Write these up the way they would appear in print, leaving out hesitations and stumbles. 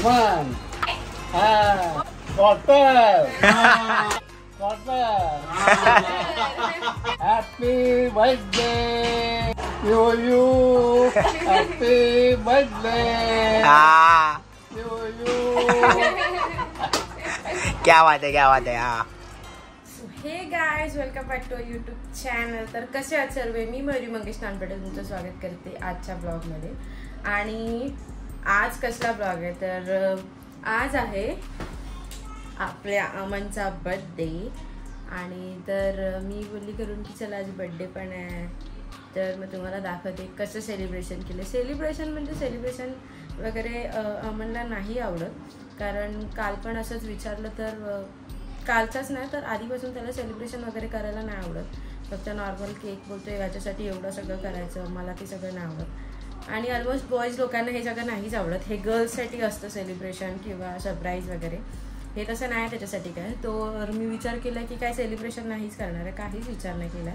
अमन कॉटर कॉटर happy birthday you happy birthday क्या बात है हाँ. Hey guys welcome back to YouTube channel. तर कसे आहात सर्व? मी मयुरी मंगेश नानपटे तुमचं स्वागत करते आजच्या ब्लॉगमध्ये. आणि आज कसला ब्लॉग आहे तर आज आहे आपल्या अमनचा बर्थडे. आणि तर मी बोलली करून की चला आज बर्थडे पण आहे तर मग तुम्हाला दाखवते कसं सेलिब्रेशन केलं. सेलिब्रेशन वगैरे अमनला नाही आवडत, कारण काल पण असंच विचारलं तर कालचाच नाही तर आधीपासून त्याला सेलिब्रेशन वगैरे करायला नाही आवडत. फक्त नॉर्मल केक बोलतोय ह्याच्यासाठी एवढं सगळं करायचं, मला ते सगळं नाही आवडत. आणि ऑलमोस्ट बॉईज लोकांना हे सगळं नाहीच आवडत. हे गर्ल्ससाठी असतं सेलिब्रेशन किंवा सरप्राईज वगैरे. हे तसं नाही त्याच्यासाठी काय. तो मी विचार केला की काय सेलिब्रेशन नाहीच करणार आहे, काहीच विचार नाही केला.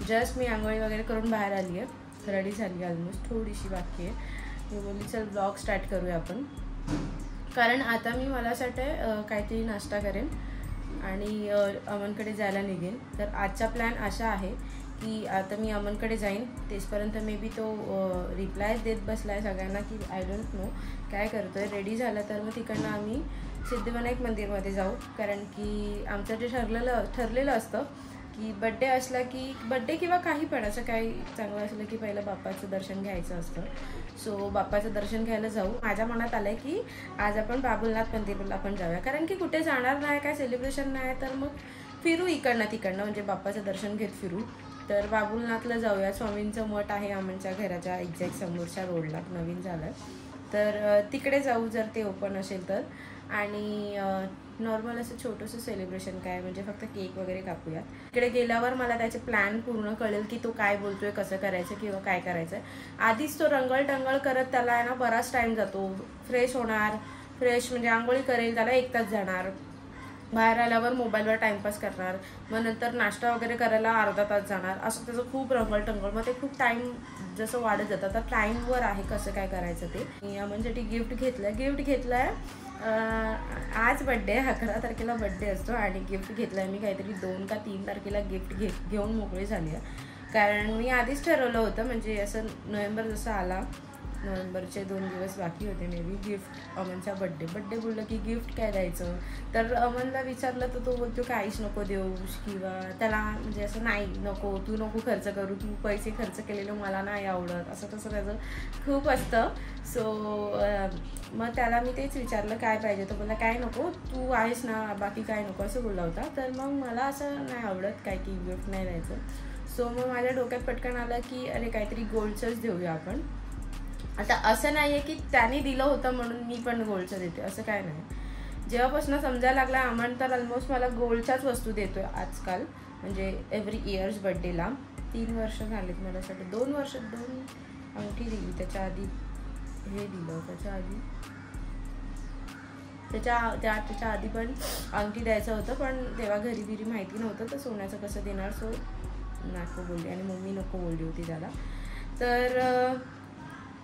जस्ट मी आंघोळी वगैरे करून बाहेर आली आहे, रेडी झाली ऑलमोस्ट, थोडीशी बाकी आहे. मी बोलली चल ब्लॉग स्टार्ट करूया आपण, कारण आता मी मला असं वाटतं काहीतरी नाश्ता करेन आणि अमनकडे जायला निघेन. तर आजचा प्लॅन असा आहे की आता मी अमनकडे जाईन, तेचपर्यंत मे बी तो रिप्लाय देत बसला आहे सगळ्यांना की आय डोंट नो काय करतो आहे. रेडी झाला तर मग तिकडनं आम्ही सिद्धिविनायक मंदिरमध्ये जाऊ, कारण की आमचं जे ठरलेलं असतं की बड्डे असला की बड्डे किंवा काही पण असं काही चांगलं असलं की पहिलं बाप्पाचं दर्शन घ्यायचं असतं. सो बाप्पाचं दर्शन घ्यायला जाऊ. माझ्या मनात आलं आहे की आज आपण बाबुलनाथ मंदिरला पण जाऊया, कारण की कुठे जाणार नाही, काय सेलिब्रेशन नाही, तर मग फिरू इकडनं तिकडनं, म्हणजे बाप्पाचं दर्शन घेत फिरू. तर बाबुलनाथला जाऊया. स्वामींचं मठ आहे अमनच्या घराच्या एक्झॅक्ट समोरच्या रोडला, नवीन झालं तर तिकडे जाऊ जर ते ओपन असेल तर. आणि नॉर्मल असं छोटंसं सेलिब्रेशन काय, म्हणजे फक्त केक वगैरे कापूयात. तिकडे गेल्यावर मला त्याचे प्लॅन पूर्ण कळेल की तो काय बोलतोय, कसं करायचं किंवा काय करायचं. आधीच तो रंगळ करत त्याला आहे ना बराच टाईम जातो. फ्रेश होणार, फ्रेश म्हणजे आंघोळी करेल, त्याला 1 तास जाणार. बाहेर आल्यावर मोबाईलवर टाईमपास करणार, मग नंतर नाश्ता वगैरे करायला अर्धा तास जाणार. असं त्याचं खूप रंगळ. मग ते खूप टाईम जसं वाढत जातं. तर टाईमवर आहे कसं काय करायचं ते. म्हणजे गिफ्ट घेतलं आहे. आज बड्डे 11 तारखेला बड्डे असतो आणि गिफ्ट घेतलं आहे मी काहीतरी 2 का 3 तारखेला गिफ्ट घेऊन मोकळी झाली आहे. कारण मी आधीच ठरवलं होतं, म्हणजे असं नोव्हेंबर जसं आला, नोव्हेंबरचे 2 दिवस बाकी होते मे बी, गिफ्ट अमनचा बड्डे बोललं की गिफ्ट काय द्यायचं. तर अमनला विचारलं तर तो बोलतो काहीच नको देऊस, किंवा त्याला म्हणजे असं नाही नको, तू नको खर्च करू, तू पैसे खर्च केलेलं मला नाही आवडत, असं तसं त्याचं खूप असतं. सो मग त्याला मी तेच विचारलं काय पाहिजे, तो बोलला काय नको, तू आहेस ना, बाकी काय नको, असं बोलला होता. तर मग मला असं नाही आवडत काय की गिफ्ट नाही द्यायचं. सो मग माझ्या डोक्यात पटकन आलं की अरे काहीतरी गोल्डचंच देऊया आपण. आता असं नाही आहे की त्याने दिलं होतं म्हणून मी पण गोल्डचं देते, असं काय नाही. जेव्हापासून समजायला लागला अमन तर ऑलमोस्ट मला गोल्डच्याच वस्तू देतोय आजकाल, म्हणजे एव्हरी इयर्स बड्डेला. 3 वर्ष झालेत मला असं, 2 वर्ष 2 अंगठी दिली. त्याच्या आधी हे दिलं, त्याच्या आधी पण अंगठी द्यायचं होतं, पण तेव्हा घरी माहिती नव्हतं तर सोन्याचं कसं देणार. सो नको बोलली आणि मम्मी नको बोलली होती त्याला.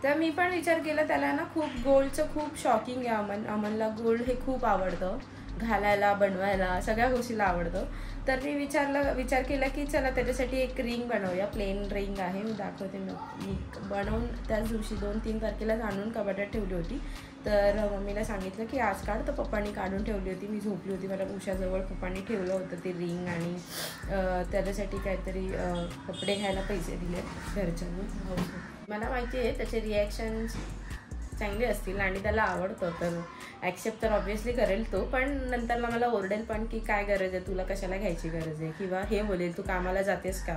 तर मी पण विचार केला, त्याला ना खूप गोल्डचं खूप शॉकिंग आहे. अमनला गोल्ड हे खूप आवडतं, घालायला, बनवायला, सगळ्या गोष्टीला आवडतं. तर मी विचार केला की चला त्याच्यासाठी एक रिंग बनवूया. प्लेन रिंग आहे, मी दाखवते. मी बनवून त्याच दिवशी 2-3 तारखेलाच आणून कपाटात ठेवली होती. तर मम्मीला सांगितलं की आज काढ, तर पप्पांनी काढून ठेवली होती. मी झोपली होती, मला उशाजवळ पप्पांनी ठेवलं होतं ते रिंग. आणि त्याच्यासाठी काहीतरी कपडे घ्यायला पैसे दिले घरच्यांनी. मला माहिती आहे त्याचे रिॲक्शन्स चांगले असतील आणि त्याला आवडतं, तर ॲक्सेप्ट तर ऑब्व्हियसली करेल तो. पण नंतरला मला ओरडेल पण की काय गरज आहे, तुला कशाला घ्यायची गरज आहे, किंवा हे बोलेल तू कामाला जातेस का,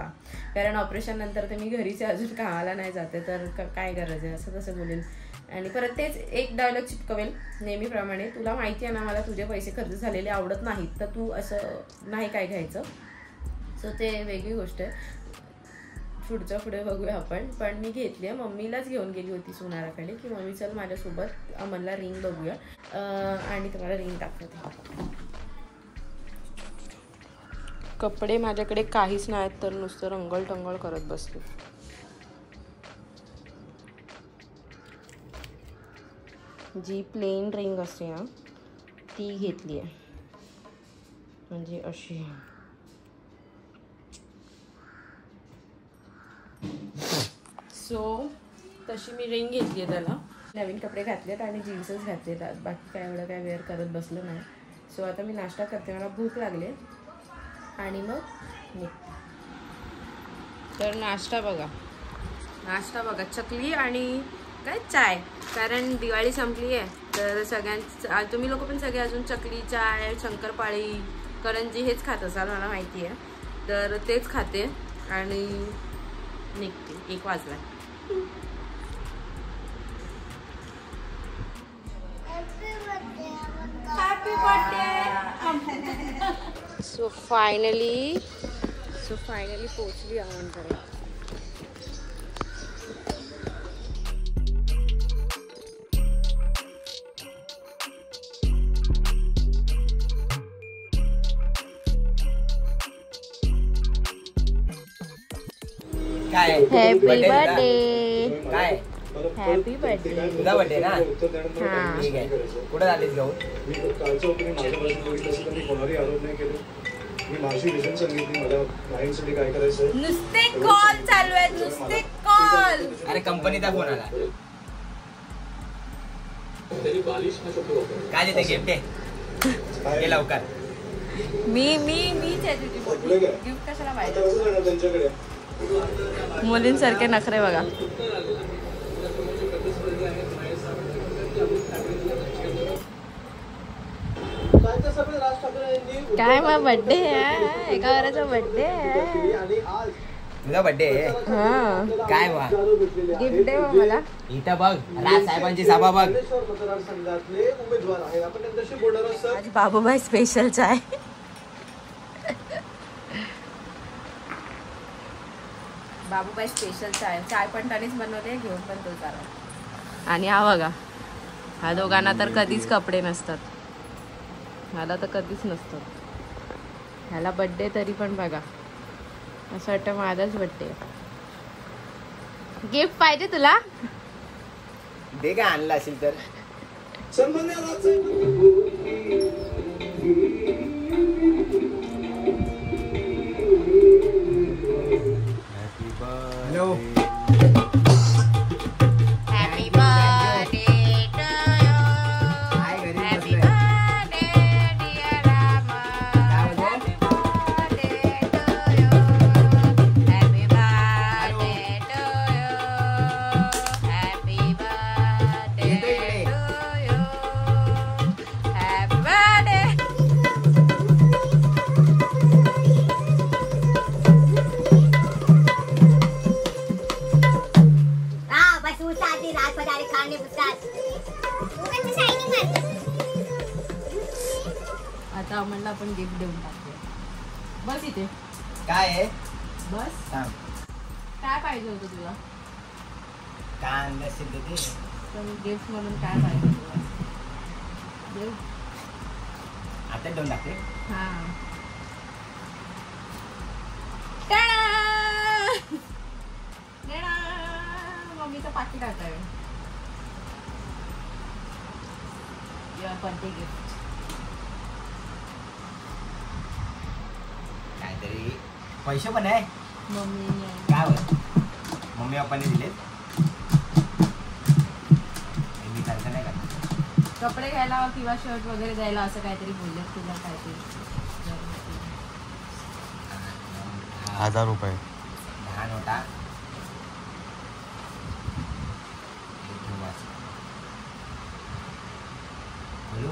कारण ऑपरेशन नंतर तर मी घरीच अजून कामाला नाही जाते, तर काय गरज आहे, असं तसं बोलेल. आणि परत तेच एक डायलॉग चिपकवेल नेहमीप्रमाणे, तुला माहिती आहे ना मला तुझे पैसे खर्च झालेले आवडत नाहीत, तर तू असं नाही काय घ्यायचं. सो ते वेगळी गोष्ट आहे, पुढे बघूया आपण. पण मी घेतली आहे, मम्मीलाच घेऊन गेली होती सुनाराकडे की मम्मी चल माझ्यासोबत अमनला रिंग बघूया. आणि तुम्हाला रिंग दाखवते. कपडे माझ्याकडे काहीच नाहीत, तर नुसतं रंगळ करत बसले. जी प्लेन रिंग असते ना ती घेतली आहे, म्हणजे अशी. सो तशी मी रिंग घेतली आहे त्याला. नवीन कपडे घातलेत आणि जीन्सच घातलेत आज, बाकी काय एवढं काय वेअर करत बसलं नाही. सो आता मी नाश्ता करते, मला भूक लागली आणि मग निघते. तर नाश्ता बघा चकली आणि काय चाय, कारण दिवाळी संपली आहे तर सगळ्यांचं तुम्ही लोक पण सगळे अजून चकली, चाय, शंकरपाळी, करंजी हेच खात असाल मला माहिती आहे, तर तेच खाते आणि निघते. 1 वाजला. Happy birthday. सो फायनली पोचली आमंकडे. काय हॅपी birthday तुझा? बर्थडे. काय हॅपी बर्थडे. तुझा बर्थडे ना? हा. ठीक आहे. कुठं झालीस घेऊन? मी कालचं ओपनिंग माझ्या बाजूला बघितलं असेल तर मी कोणालाही आरोप नाही केले. मी माझी विजन सांगितली मला क्लायंटसाठी काय करायचं. नुसते कॉल चालू आहेत, नुसते कॉल. अरे कंपनीचा फोन आला. काय देते गिफ्ट आहे? ये लवकर. मीच आहे तुझी गिफ्ट कशाला पाहिजे. कसं जाणार त्यांच्याकडे. मुलींसारखे नखरे बघा. काय मग बर्थडे आहे, एका वराचा बर्थडे आहे. तुझा बर्थडे आहे? हा. काय वा गिफ्ट दे मग मला. इथं बघ राज साहेबांची सभा बघ. आज बाबूभाई स्पेशल चाय. बाबूबाई स्पेशल चाय पण त्यानेच बनवते, घेऊन पण तो चालला. आणि हा बघा, ह्या दोघांना तर कधीच कपडे नसतात, मला तर कधीच नसतात. ह्याला बड्डे तरी पण बघा असं वाटतं माझाच बड्डे. गिफ्ट पाहिजे तुला? दे काय आणलं असेल तर. Hello. Happy birthday to you. Happy birthday dear Rama. Happy birthday to you. Happy birthday to you. Happy birthday to you. Happy birthday. आता आम्हाला आपण गिफ्ट देऊन टाकूया. बस इथे काय आहे? बस. सांग. काय पाहिजे होतं तुला? काय आणलं असेल ते. तर गिफ्ट म्हणून काय पाहिजे तुला? देऊ. आता देऊन टाकते. हा. टाळा! टाळा! मम्मीचं पाकिट आता आहे. Your birthday gift. काहीतरी पैसे पण आहे. मम्मी काय होत? मम्मी पप्पाने दिले. मी खर्च नाही करत. कपडे घ्यायला किंवा शर्ट वगैरे द्यायला असं काहीतरी बोलले तुला काहीतरी. 1000 रुपये. 10 नोटा. बोलू.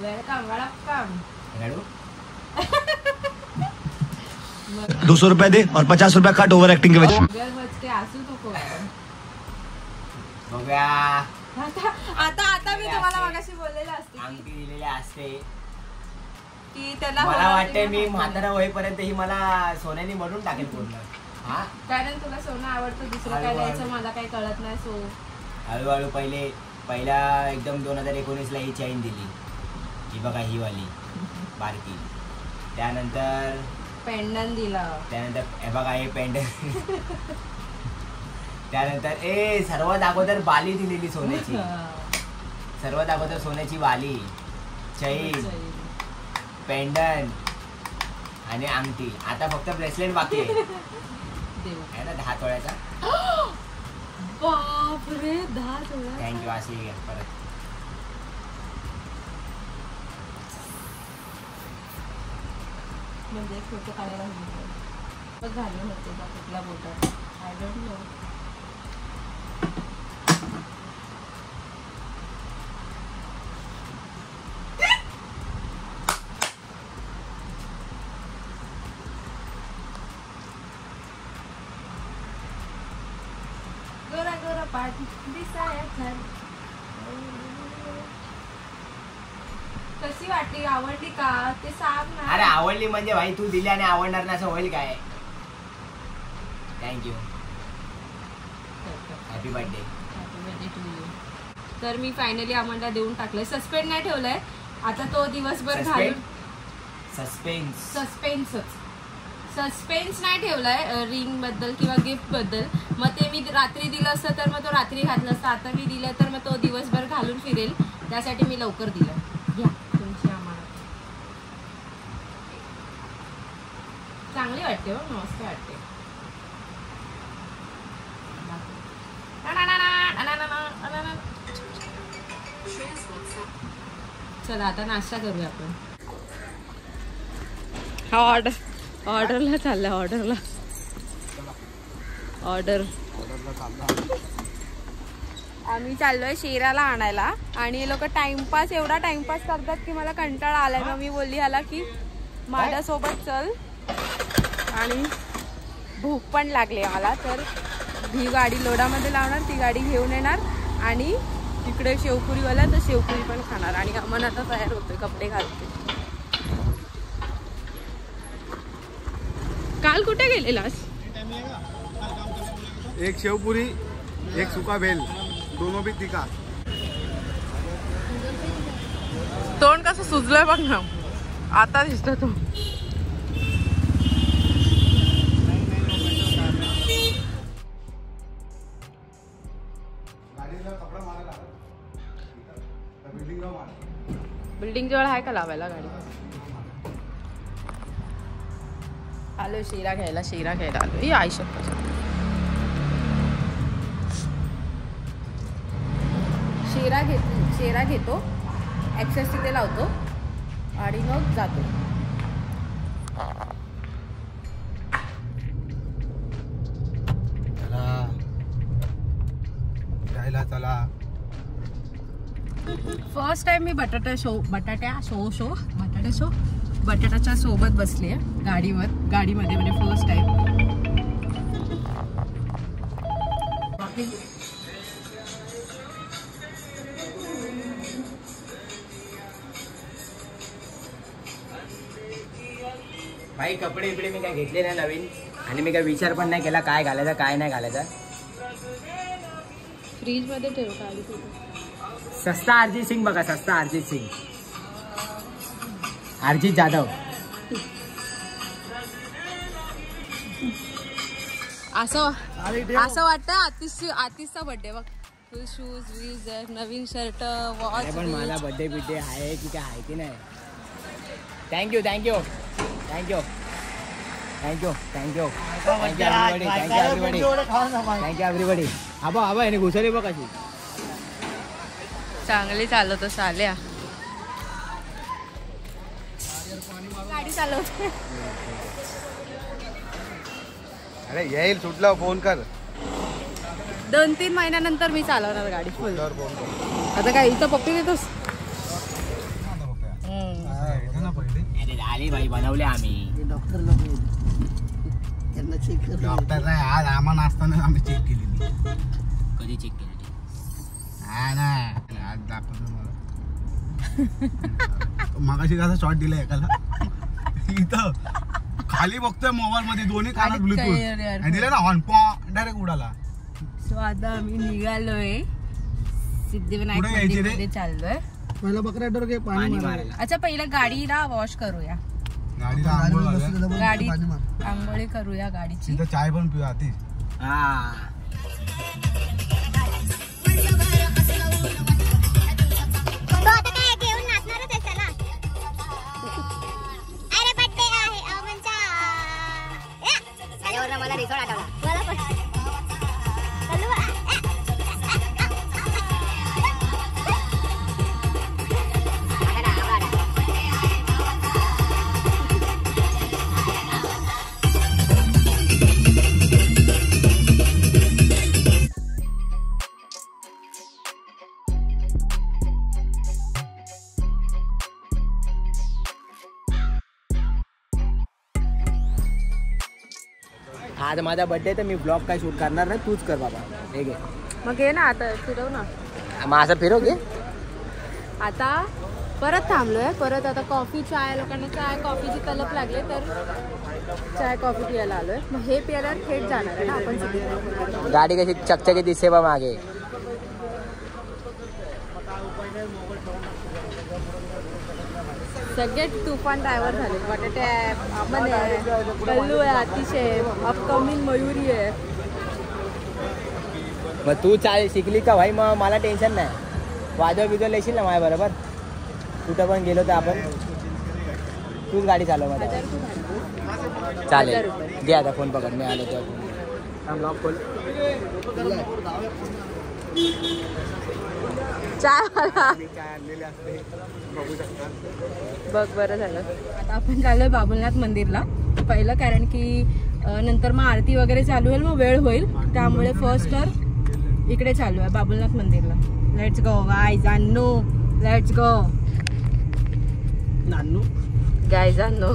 Welcome welcome. 200 रुपए दे और 50 रुपए काट ओवर एक्टिंग के वजह से. गर्ल बचते हसू नको. बघूया. आता मी तुम्हाला मगाशी बोललेलं असते अंगठी दिलेली असते की त्याला मला हवं वाटतंय ते मी नको. म्हातारा होईपर्यंत ही मला सोन्याने बनवून टाकेल पूर्ण. हा कारण तुला सोनं आवडतं, दुसरं काय हळूहळू. द्यायचं मला काही कळत नाही. सो हळूहळू पहिला एकदम 2019ला ही चैन दिली. ही बघा ही वाली बारकी. त्यानंतर पेंडन दिला. त्यानंतर हे बघा हे पेंडन. त्यानंतर सर्वात अगोदर बाली दिलेली सोन्याची. सर्वात अगोदर सोन्याची वाली, चैन, पेंडन आणि अंगठी. आता फक्त ब्रेसलेट बाकी आहे ना 10 तोळ्याचा. बापरे 10 तोळा. थँक्यू. अशी घ्या परत. म्हणजे फोटो काढायला बघ घालून होते का कुठल्या बोटात I don't know. Gora Gora पाठ दिसाया छान. कशी वाटली? आवडली का ते सांग ना. अरे आवडली म्हणजे भाई तू दिली आणि आवडणार ना असं होईल काय. थँक्यू. Happy birthday. तर मी फायनली आम्हाला देऊन टाकलंय. सस्पेंड नाही ठेवलंय आता तो दिवसभर घालून. सस्पेन्स नाही ठेवलाय रिंग बद्दल किंवा गिफ्ट बद्दल. मग ते मी रात्री दिलं असतं तर मग तो रात्री घातलं असतं. आता मी दिलं तर मग तो दिवसभर घालून फिरेल त्यासाठी मी लवकर दिलं. घ्या तुमची आम्हाला. चांगली वाटते बघ मस्त वाटते. चला आता नाश्ता करूया आपण. हा ऑर्डरला चाललाय. ऑर्डर आम्ही चाललोय शेराला आणायला आणि हे लोक एवढा टाइमपास करतात की मला कंटाळा आलाय. मग मी बोलली ह्याला की माझ्यासोबत चल आणि भूक पण लागली मला. तर ही गाडी लोडामध्ये लावणार, ती गाडी घेऊन येणार आणि तिकडे शेवपुरीवाला तर शेवपुरी पण खाणार. आणि अमन आता तयार होतोय कपडे घालते. काल कुठे गेलेलास? एक शेवपुरी एक सुका भेल दोनों भी तिखा. तोंड कसं सुजलंय बघ ना आता दिसतो तो. बिल्डिंग जवळ आहे का लावायला गाडी? आलो शिरा घ्यायला आलो. ही आई शकतो शिरा घेतो एक्सेस तिथे लावतो आणि मग जातो. चला फर्स्ट टाइम मी बटाट्याच्या सोबत बसली आहे गाडीमध्ये म्हणजे फर्स्ट टाइम. भाई कपडे इकडे मी काय घेतले नाही नवीन आणि मी काय विचार पण नाही केला काय घालायचा काय नाही घालायचा. फ्रीज मध्ये ठेव काढी. सस्ता अरिजित सिंग बघा. अरिजित जाधव. असं वाटतं आतिशचा बर्थडे बघ. फुल शूज वीज नवीन शर्ट वॉच. पण माझा बर्थडे बिड्डे आहे की काय आहे की नाही. Thank you everybody. आबा याने घुसली बघ कशी चांगली चालवतो साल्या. गाडी चालवते. अरे येईल सुटला फोन कर. 2-3 महिन्यानंतर मी चालवणार गाडी फुल. फोन कर. आता काय इथं पप्पी देतोस? झाली भाई बनवले आम्ही. डॉक्टर नाही आज आम्हाला असताना आम्ही चेक केलेली. कधी चेक केली? नाही आज दाखवतो मला. मगाशी कसा शॉट दिला एकाला इथं खाली बघतोय मोबाईल मध्ये दोन्ही कानात ब्लूटूथ दिले ना हॉर्न डायरेक्ट उडाला. सो आता आम्ही निघालोय सिद्धिविनायक मध्ये चाललोय. पहिला बकरा डोर घे पाणी मारायला. अच्छा पहिला गाडीला वॉश करूया, गाडीला आंघोळ घालूया. गाडी आंघोळी करूया गाडीची. तिथं चाय पण पिऊ आधी. हा मला रिसॉर्ट आठवला. मला पण आज माझा बर्थडे तर मी ब्लॉग काय शूट करणार नाही, तूच कर बाबा. हे घे मग घे ना आता, फिरव ना. मग असं फिरव घे. आता परत थांबलोय, परत आता कॉफी चाय, लोकांना चाय कॉफीची तलप लागले तर चाय कॉफी पियायला आलोय. मग हे पियायला थेट जाणार आहे ना आपण सगळे. गाडी कशी चकचकी दिसते बा मागे. सगळे तुफान ड्रायव्हर झाले. बटाटे आहे, अमन आहे, कल्लू आहे, अतिशय अपकमिंग मयुरी आहे. मग तू चाल शिकली का भाई, मग मला टेन्शन नाही. वाजव बिजव येशील ना माझ्या बरोबर, कुठं पण गेलो तर आपण. तूच गाडी चालव माझ्या. चालेल घे आता फोन पकड, मी आलो तेव्हा ब्लॉग खोल. चाय बघ बरं झालं. आता आपण चाललोय बाबुलनाथ मंदिरला पहिलं, कारण की नंतर मग आरती वगैरे चालू होईल, मग वेळ होईल. त्यामुळे फर्स्ट तर इकडे चालू आहे बाबुलनाथ मंदिरला. Let's go guys Annu, let's go Nanu guys Annu.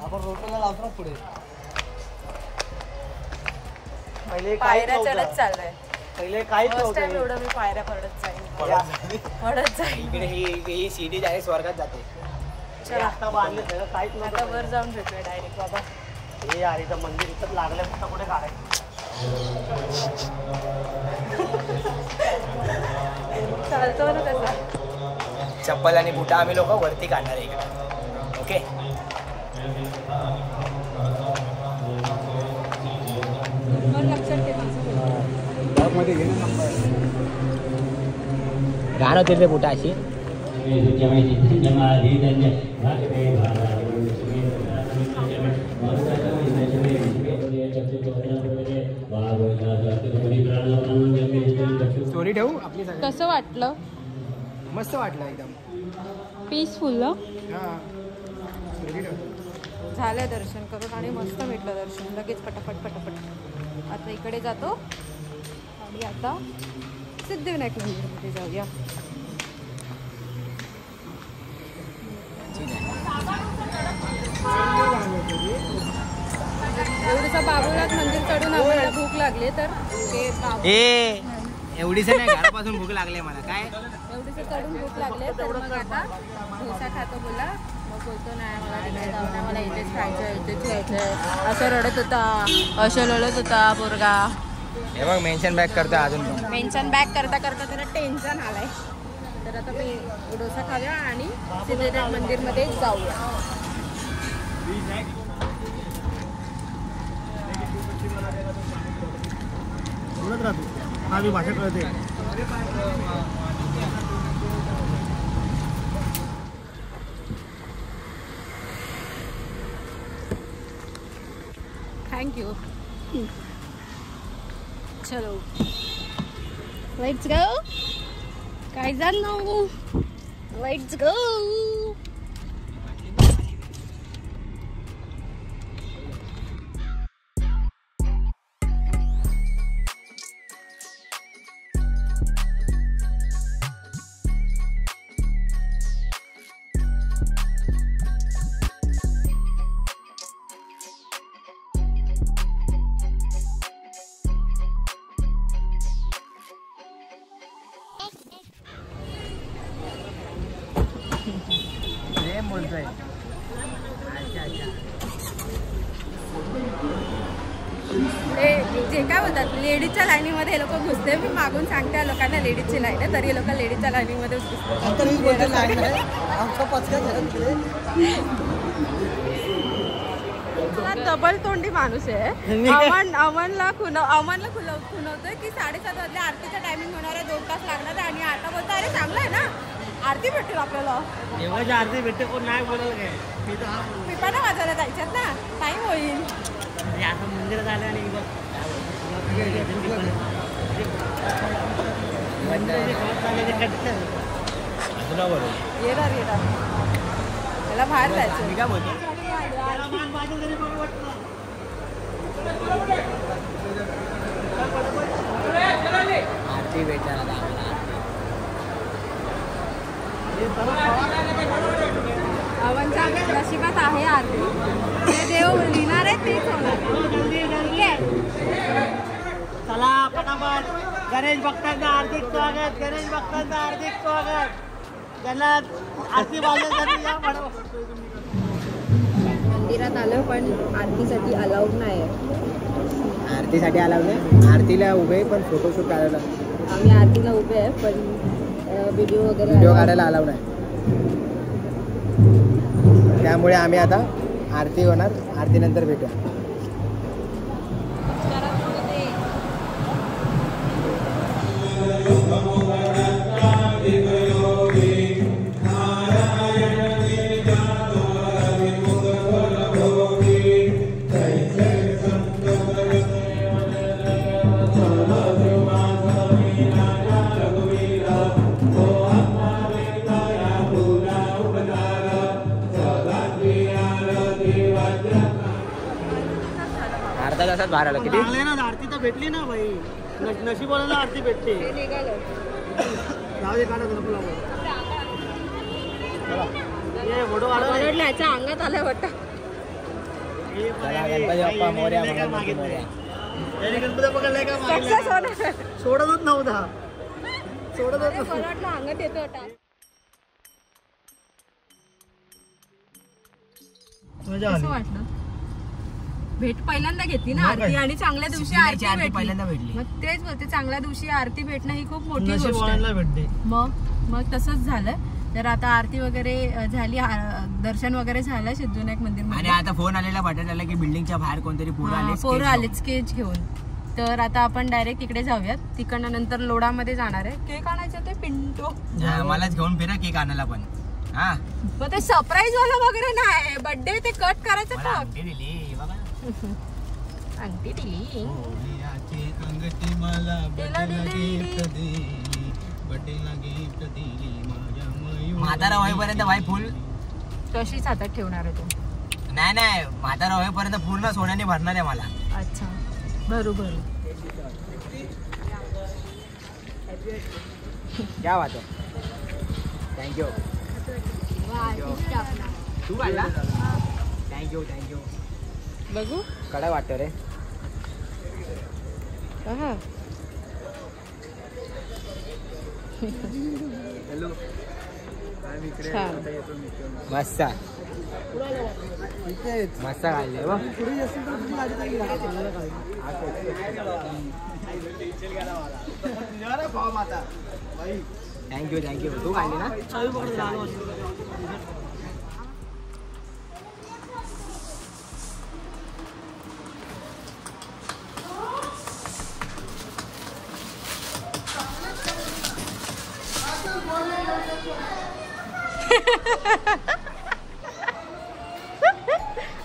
आपण रोटला लावतो पुढे. पहिले पायऱ्या चढत चाललंय. पहिले काहीच फर्स्ट टाइम नव्हतं. एवढं मी पायऱ्या पडत जाईल. इकडे ही सीडी डायरेक्ट स्वर्गात जाते. चला आता बांधले सगळं काहीच आता नव्हतं. वर जाऊन भेटूया डायरेक्ट बाबा. हे यार इथं मंदिर इथं लागलं, फक्त कुठे काढायचं. चालतो ना तसा. चप्पल आणि बुटा आम्ही लोक वरती काढणार आहे इकडे. ओके लक्षात ठेवा. गाणं होतील रे बुटा अशी. स्टोरी ठेवू आपली. कसं वाटलं? मस्त वाटलं एकदम पीसफुल. हां झालं दर्शन करून आणि मस्त भेटलं दर्शन. लगेच पटापट पटापट आता इकडे जातो आणि आता सिद्धिविनायक मंदिरमध्ये जाऊया. एवढंसं बाबुनाथ मंदिर चढून आम्हाला भूक लागली तर ए एवढीच नाही, घरापासून भूक लागली मला. काय एवढीच चढून भूक लागले तर मग आता डोसा खातो बोला. मग बोलतो नाही मला तिकडे जाऊ नये, मला इथेच खायचं इथेच खायचं. असं रडत होता, असं रडत होता पोरगा. हे बघ मेन्शन बॅक करतो अजून. मेन्शन बॅक करता करता त्याला टेन्शन आलंय. तर आता मी डोसा खाऊया आणि सिद्धिविनायक मंदिरमध्ये जाऊया. बोलत राहतो हा मी भाषा कळते. थँक्यू. चलो लेट्स गो काय जाणू. Let's go. सेम बोलतोय. जे काय होतात लेडीजच्या लाईनीमध्ये हे लोक घुसते. मी मागून सांगते लोकांना लेडीजची लाईन आहे, तरी लोक लेडीजच्या लाईनीमध्ये डबल तोंडी माणूस आहे. अमनला खुनवतोय की 7:30 वाजल्या आरतीचा टायमिंग होणार आहे, 2 तास लागणार आहे. आणि आता बोलतो अरे चांगलं आहे ना, आरती भेटेल आपल्याला. आरती भेटते कोण नाही बोलत काय, पिपाना वाजायला जायच्यात ना, टाईम होईल. आता मंदिरात आलं आणि येणार त्याला बाहेर जायचं. मी काय बोलतो आरती भेटणार आता अवनच्या नशिबात आहे आरती. जे देव लिहिणार आहे तेच होणार. ठीक आहे, चला पटापट. गणेश भक्तांना हार्दिक स्वागत, गणेश भक्तांना हार्दिक स्वागत. त्यांना आरती बाजूसाठी या म्हणून मंदिरात आलो पण आरतीसाठी अलाउड नाही आहे. आरतीसाठी अलाउड नाही. आरतीला उभे पण फोटोशूट काढायला आम्ही आरतीला उभे आहे पण व्हिडिओ काढायला अलाउड आहे. त्यामुळे आम्ही आता आरती होणार, आरतीनंतर भेटूया. अर्धा तासात बाहेर आलं. किती ना आरती तर भेटली ना भाई, नशिबाला आरती भेटते. फोटो याच्या अंगात आलं वाटतं. गणपती बाप्पा मोरया, मंगलमूर्ती मोरया. गणपती पकडलाय का सोडतच नव्हता, सोडतच वाटलं अंगात येतो होता. कसं वाटलं? भेट पहिल्यांदा घेतली ना आरती, आणि चांगल्या दिवशी आरती पहिल्यांदा भेटली. मग तेच बोलते, चांगल्या दिवशी आरती भेटणं ही खूप मोठी गोष्ट नशिबाला भेटते. मग तसंच झालं. तर आता आरती वगैरे झाली, दर्शन वगैरे झालं सिद्धविनायक मंदिर. आणि आता फोन आलेला वाटत आला की बिल्डिंगच्या बाहेर कोणतरी पोरं आले स्केच घेऊन. तर आता आपण डायरेक्ट तिकडे जाऊयात. तिकडनं नंतर लोडामध्ये जाणार आहे. केक आणायचं ते पिंटो मलाच घेऊन फिरा केक आणायला. पण हा मग ते सरप्राईज वाला वगैरे नाही, बर्थडे ते कट करायचं का. अंगठी दिली बाबा, अंगठी दिली. अंगठी मला बर्थडेला गिफ्ट दिली माझ्या मयूर. म्हातारा होईपर्यंत भाई फुल तशीच हातात ठेवणार आहे तू. नाही म्हातारा होईपर्यंत पूर्ण सोन्याने भरणार आहे मला. अच्छा, बरोबर. क्या बात आहे. थँक्यू. तू काढला. थँक्यू. बघू कडा वाटतं रे. हॅलो, मस्त काढले बघ. थँक्यू. तू काढली ना.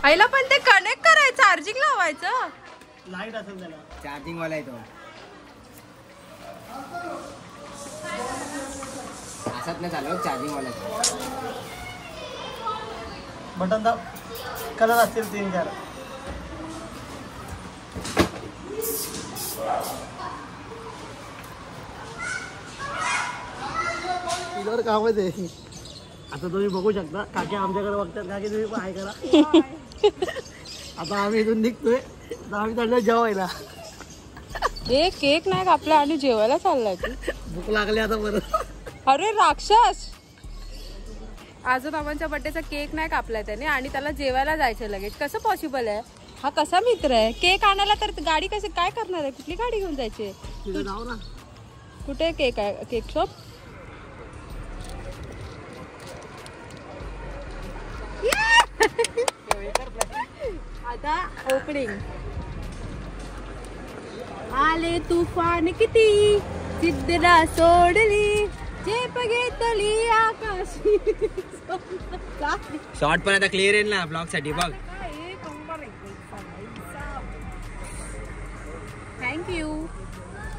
आईला पण ते कनेक्ट करायचं, चार्जिंग लावायचं. लाईट असेल त्याला, चार्जिंग वाला आहे तो. असत नाही चालू, चार्जिंग वाला. बटन दाब. कलर असतील 3-4. तुझ्यावर कामच आहे. आता तुम्ही बघू शकता, काकी आमच्याकडे बघतात. काकी तुम्ही काय करा. आता आम्ही इथून निघतोय, आता आम्ही चाललो जेवायला. केक नाही कापला आणि जेवायला चाललाय तू. भूक लागली आता परत. अरे राक्षस, अजून मामांच्या बर्थडेचा केक नाही कापलाय त्याने आणि त्याला जेवायला जायचं लगेच. कसं पॉसिबल आहे? हा कसा मित्र आहे? केक आणायला तर गाडी कशी काय करणार आहे? कुठली गाडी घेऊन जायची? कुठे केक आहे? केक शॉप आता ओपनिंग. आले तुफान किती जिद्दना सोडली झेप घेतली आकाशी. शॉर्ट पण आता क्लिअर येईल ना ब्लॉग साठी बघ. थँक्यू.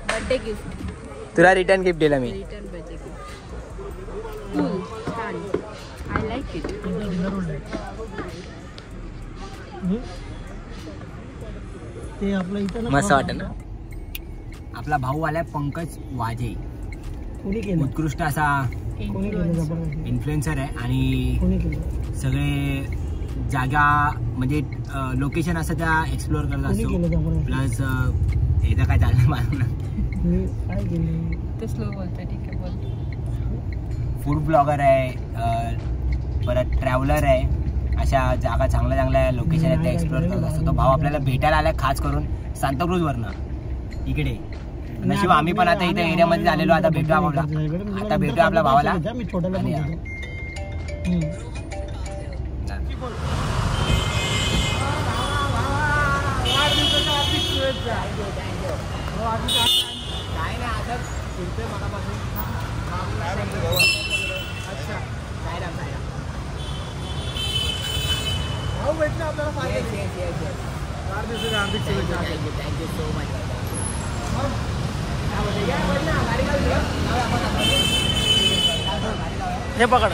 बर्थडे गिफ्ट तुला रिटर्न गिफ्ट दिलं मी. Return birthday gift. कूल, छान. I like it. ते आपलं इथं मस्त वाटत ना. आपला भाऊ आलाय पंकज वाजे. कोणी केलं? उत्कृष्ट असा कोणी केलं? जबरदस्त. इन्फ्लुएन्सर आहे आणि कोणी केलं? सगळे जागा म्हणजे लोकेशन असं त्या एक्सप्लोअर करत कोणी केलं? असतो. जबरदस्त. प्लस एकदा काय चाललं मला मी काय केलं? ते स्लो बोलतोय. ठीक आहे बोल. फूड ब्लॉगर आहे, परत ट्रॅव्हलर आहे. अशा जागा चांगल्या चांगल्या लोकेशन आहेत त्या एक्सप्लोअर करत असतो. तो भाऊ आपल्याला भेटायला आलाय खास करून सांताक्रूज वरनं इकडे. नशीब आम्ही पण आता इथे एरियामध्ये झालेलो. आता भेटू आपल्या भावाला. मी छोट्याला आणि काय नाही आता फिरतोय मगापासून. भाऊ भेटले आपल्याला थँक्यू सो मच. हे पकड,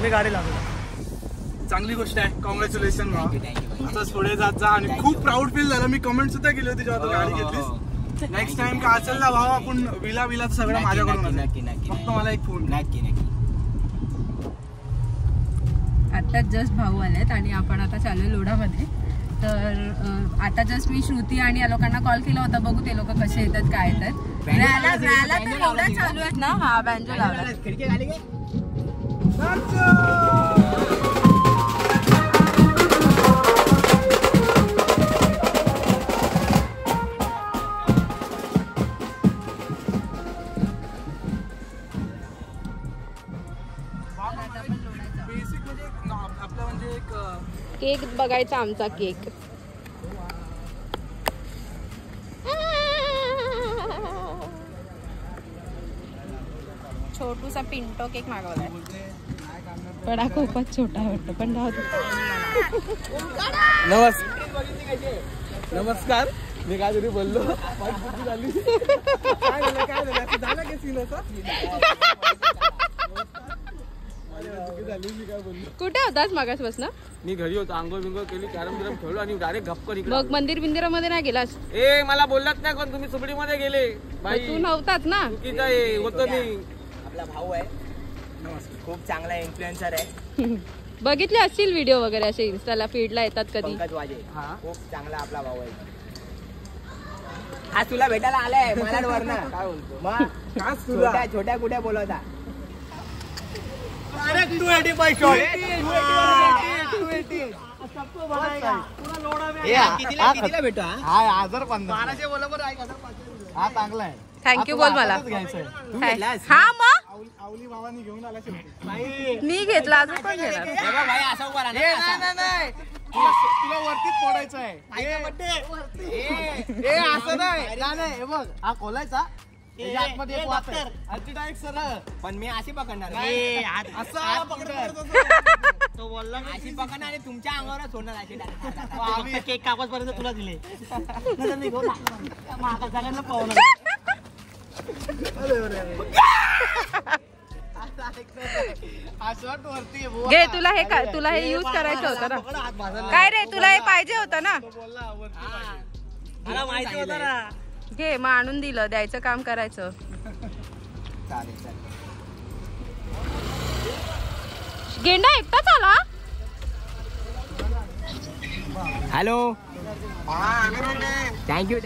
मी गाडी लागलो. चांगली गोष्ट आहे. कॉंग्रॅच्युलेशन. थँक्यू. असंच पुढे जात जा. आणि खूप प्राऊड फील झालं. मी कमेंट सुद्धा केली होती जेव्हा तू गाडी घेतलीस. नेक्स्ट टाइम का असेल ना भाऊ आपण विला सगळं माझ्याकडून नक्की नक्की फक्त मला एक फोन. नक्की नक्की. आता जस्ट भाऊ आलेत आणि आपण आता चालू लोढामध्ये. तर आता जस्ट मी श्रुती आणि या लोकांना कॉल केला होता. बघू ते लोक कसे येतात काय येतात. रॅला तर एवढ्या चालू आहेत ना. हा बँजो लावला. खिडकी खाली घे. बेसिक म्हणजे आपलं म्हणजे एक केक बघायचा आमचा केक. छोटूसा पिंटो केक मागवलाय. पण हा खूपच छोटा वाटतो. पण राहू नमस्कार. मी काय तरी बोललो. झालं की सीन होता. कुठे होतास मागासपासून? मी घरी होतो. आंघोळ बिंघोळ केली, कॅरम बिरम खेळलो आणि डायरेक्ट गप्प निघालो. मग मंदिर बिंदिरामध्ये नाही गेलास? ए मला बोललात नाही कोण, तुम्ही सुबडीमध्ये गेले. बाई तू नव्हताच ना. चुकीचं आहे. होतो मी. आपला भाऊ आहे. खूप चांगला इन्फ्लुएन्सर आहे. बघितले असतील व्हिडिओ वगैरे असे इन्स्टाला फीडला येतात कधी. पंकज वाजे. खूप चांगला आपला भाऊ आहे. आज तुला भेटायला आलाय मलाडवरनं. काय बोलतो मग? छोट्या कुठे बोलवता? कितीला भेटू? हा 1200 बोला बरं. हा चांगला आहे. थँक्यू बोल मला. हा मग आवली भावानी घेऊन आला. मी घेतला. अजून पण घेणार. भाई असं उभा राहा ना. नाही तुला वरतीच फोडायचं आहे. असं नाही. हे बघ हा खोलायचा. आतमध्ये डायरेक्ट सरळ. पण मी अशी पकडणार. असं पकडणार. तो बोलला अशी पकडणार आणि तुमच्या अंगावर सोडणार. अशी आम्ही केक कागदपर्यंत तुला दिले. सगळ्यांना पाहून घे. तुला हे यूज करायचं होतं ना. काय रे तुला हे पाहिजे होतं ना. मला माहिती होतं ना. घे मग आणून दिलं. द्यायचं काम करायचं. गेंडा एकटाच आला. हॅलो. थँक्यू.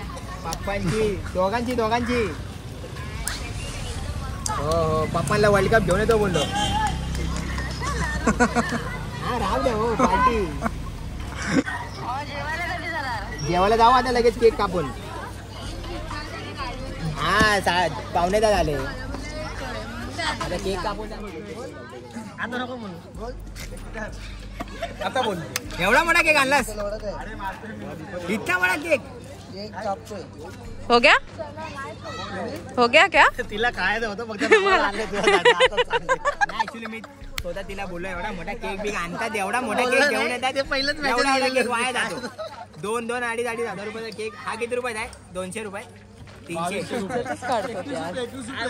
पप्पांची दोघांची. हो पप्पांना वर्ल्ड कप घेऊन येतो बोललो. हा राहू दे हो पार्टी. जेवायला जाऊ आता लगेच केक कापून. हा 9:15 झाले आता केक कापून. आता नको म्हणू. आता बोल. एवढा मोठा केक आणलास? इतका मोठा केक हो गया हो गया क्या? तिला काय होतं फक्त ऍक्च्युली मी स्वतः तिला बोललो एवढा मोठा केक बिक आणतात एवढा मोठा केक घेऊन येतात ते पहिलंच एवढा केक वाया जातो. 2-2-2.5-2.5 हजार रुपये केक. हा किती रुपयात आहे? 200 रुपये 300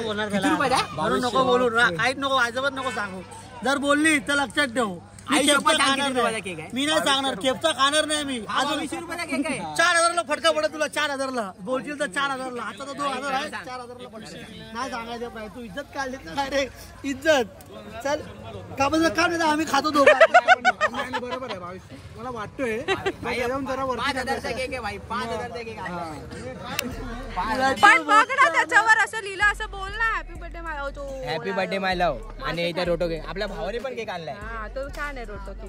बोलणार त्याला म्हणून नको बोलू काहीच नको अजिबात नको सांगू. जर बोलली तर लक्षात ठेव मी खेपचा खाणार नाही. मी नाही सांगणार खेपचा खाणार नाही मी. अजून 20 रुपयाचा केक आहे. 4,000ला फटका पडत तुला. 4,000ला बोलशील तर 4,000ला. आता तर 2,000 आहे. 4,000ला फटका नाही सांगायचं पाहिजे. तू इज्जत काढली काय रे इज्जत. चल का नाही आम्ही खातो दोघं. बरोबर आहे भावेश. मला वाटतोय जरा 5,000चा केक आहे भाई. 5,000चा केक पण बघ ना त्याच्यावर असं लिहिलं असं बोल ना हॅपी बर्थडे माय तो हॅपी बर्थडे माय लव. आणि इथे रोटो केक आपल्या भावाने पण केक आणलाय. हा तो छान आहे रोटो केक.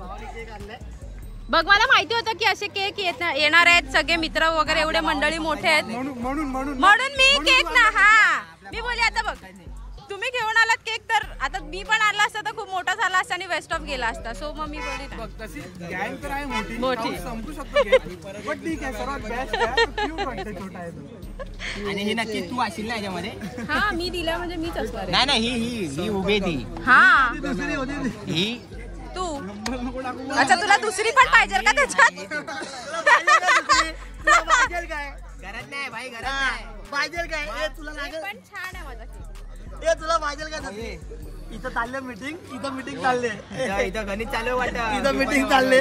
बघ मला माहिती होतं की असे केक येणार आहेत सगळे मित्र वगैरे एवढे मंडळी मोठे आहेत म्हणून मी केक ना हा मी बोलले आता बघ तुम्ही घेऊन आलात केक तर आता मी पण आणला असता तर खूप मोठा झाला असता आणि वेस्ट ऑफ गेला असता. सो मग मी बोलली तशी गँग तर आहे मोठी मोठी. संपू शकतो पण ठीक आहे सर्वात बेस्ट आहे. क्यूट वाटते छोटा आहे तो. आणि हे नक्की तू असेल ना याच्यामध्ये? हा मी दिला म्हणजे मीच असणार आहे. नाही ही उभी ती. हा ही तू अच्छा तुला दुसरी पण पाहिजे का त्याच्यात? गरज नाही भाई गरज नाही. पाहिजे काय हे तुला लागेल पण छान आहे माझा केक. हे तुला पाहिजे काय? इथं चालले मीटिंग. इथं मीटिंग चालले. इथं गणित चालू वाटत. इथं मीटिंग चालले.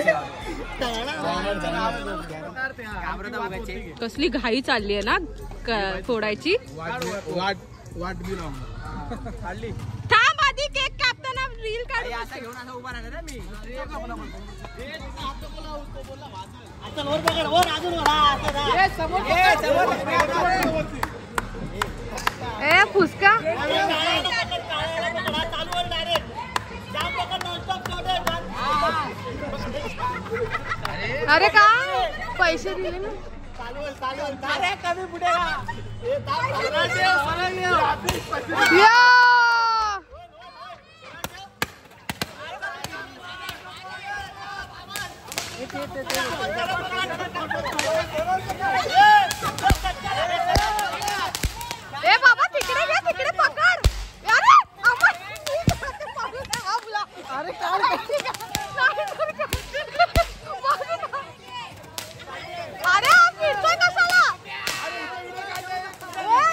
कसली घाई चालली आहे ना फोडायची. वाट बी लावून थांब आधी केक कापताना रील काढ. आता घेऊन असं उभा राहणार ना मी. आता वर पकड वर अजून वर. हा, आता जा. ए फुसका अरे का पैसे दिले ना. अरे कमी पुढे ए बाबा तिकडे घे तिकडे पकड. अरे अरे अरे फिरतोय कशाला?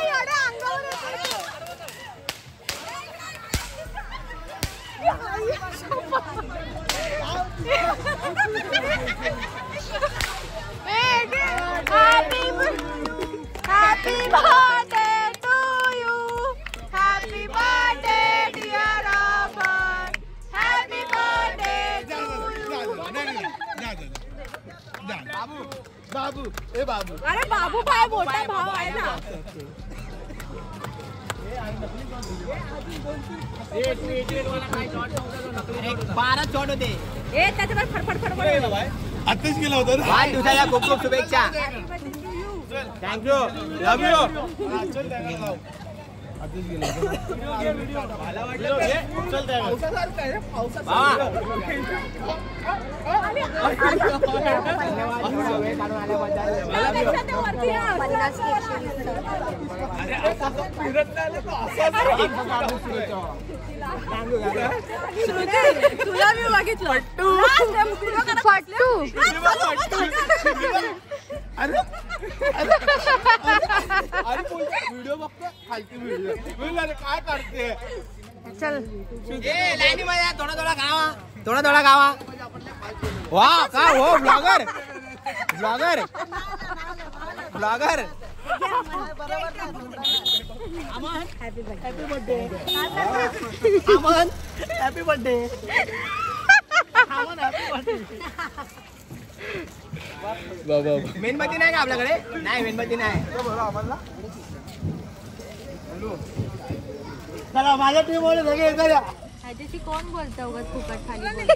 एवढ्या अंगावर Happy birthday to you. Happy birthday dear Robert. Happy birthday to you. बाबू ए बाबू. अरे बाबू भाई मोठा भाव आहे ना. बारा चोट होते. ए त्याच्यावर फडफड फडफड. आताच गेला होता ना. 5 दिवसाच्या खूप खूप शुभेच्छा. Thank you love you. तुला मी बघितलं व्हिडिओ बघतो खालती व्हिडिओ काय काढते. चल लाईनी मध्ये थोडा गावा. वा का हो blogger. Happy birthday. Aman happy birthday. Aman happy birthday. मेणबत्ती नाही का आपल्याकडे? नाही मेणबत्ती नाही. चला माझ्या टीम वाले सगळे एकदा ह्याच्याशी कोण बोलतं उगाच फुकट खाली बोलतं.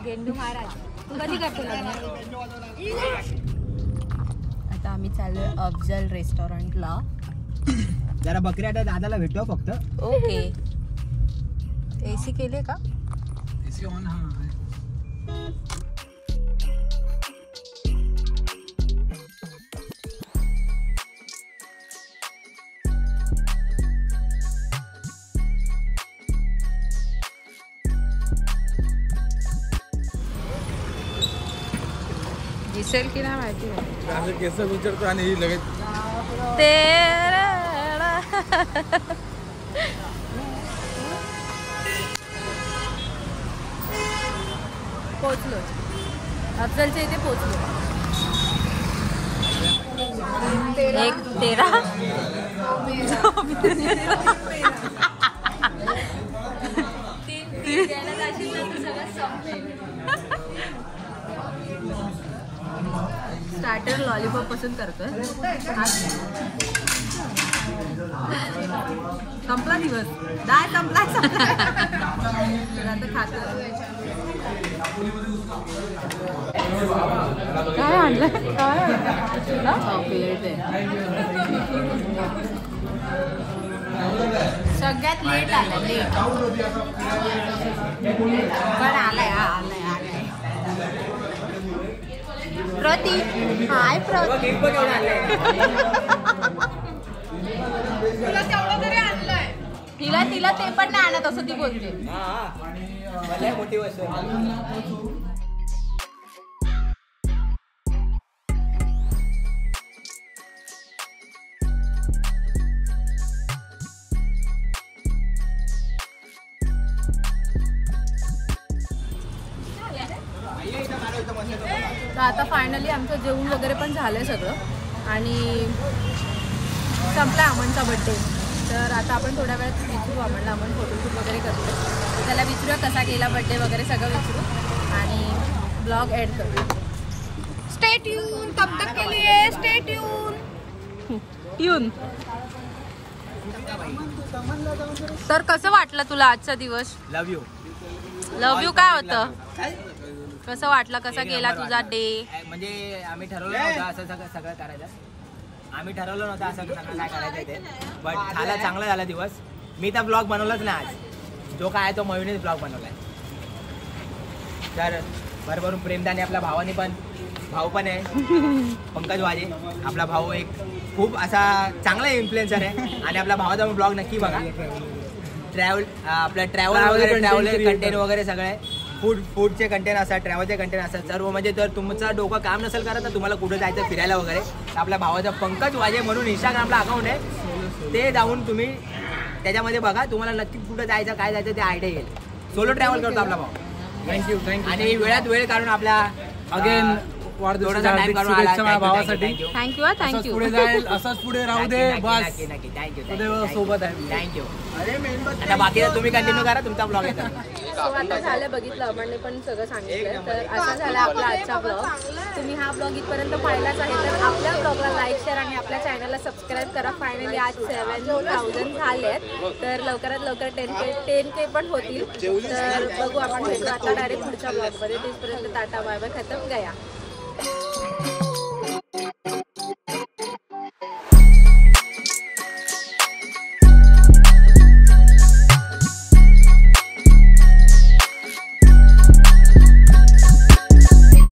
गेंडू महाराज तू कधी करतो लग्न? आता आम्ही चाललोय अफजल रेस्टॉरंटला. जरा बकरी आता दादाला भेटू फक्त. ओके. एसी केले का? AC on. हा दिसेल की नाही माहिती नाही. केस विचारतो आणि लगेच पोचलो. अफजलच्या इथे पोचलो. 1:13 स्टार्टर लॉलीपॉप पसंत करतोय. संपला दिवस. डाय संपला. आता खातो. काय आणलं? काय सगळ्यात लेट आलं. लेट पण आलाय. प्रती हाय प्रती. तिला ते पण नाही आणत असं ती बोलते. मोठी गोष्ट. तर आता फायनली आमचं जेवण वगैरे पण झालंय सगळं आणि संपला अमनचा बड्डे. तर आता आपण थोड्या वेळात विचारू अमनला. अमन फोटोशूट वगैरे करतो. त्याला विचारूया कसा गेला बड्डे वगैरे सगळं विचारू आणि ब्लॉग ॲड करू. Stay tune. तब तक के लिए स्टे ट्यून. तर कसं वाटलं तुला आजचा दिवस? लव यू. लव यू काय होतं? कसं वाटलं? कसा गेला तुझा डे? म्हणजे आम्ही ठरवलं नव्हतं असं सगळं करायचं. आम्ही ठरवलं नव्हतं असं सगळं काय करायचं ते. बट झाला, चांगला झाला दिवस. मी तर ब्लॉग बनवलाच नाही आज. जो काय आहे तो मयूरनेच ब्लॉग बनवलाय. तर भरभरून प्रेमदाने आपल्या भावाने पण. भाऊ पण आहे पंकज वाजे. आपला भाऊ एक खूप असा चांगला इन्फ्लुएन्सर आहे आणि आपल्या भावाचा ब्लॉग नक्की बघा. आपलं ट्रॅव्हल वगैरे, ट्रॅव्हल कंटेंट वगैरे सगळे फूडचे कंटेंट असतात, ट्रॅव्हलचे कंटेंट असतात सर्व. म्हणजे जर तुमचं डोकं काम नसेल करत तर तुम्हाला कुठं जायचं फिरायला वगैरे तर आपल्या भावाचा पंकज वाजे म्हणून इंस्टाग्रामला अकाउंट आहे. ते जाऊन तुम्ही त्याच्यामध्ये बघा. तुम्हाला नक्की कुठं जायचं काय जायचं ते आयडिया येईल. सोलो ट्रॅव्हल करतो आपला भाऊ. थँक्यू. आणि वेळात वेळ काढून आपल्या अगेन भावासाठी थँक्यू. थँक्यू. पुढे जाईल असंच पुढे राहू दे. बस थँक्यू सोबत आहे. थँक्यू. आता बाकी तुम्ही कंटिन्यू करा तुमचा ब्लॉग येतो. आता झालं बघितलं. अमनने पण सगळं सांगितलं. तर असं झालं आपला आजचा ब्लॉग. तुम्ही हा ब्लॉग इथपर्यंत पाहिलाच आहे तर आपल्या ब्लॉगला लाईक शेअर आणि आपल्या चॅनलला सबस्क्राईब करा. फायनली आज 7,000 झालेत. तर लवकरात लवकर 10K पण होतील. तर बघू आपण भेटू आता डायरेक्ट पुढच्या ब्लॉगमध्ये. तिथपर्यंत टाटा बाय बाय. खतम गया.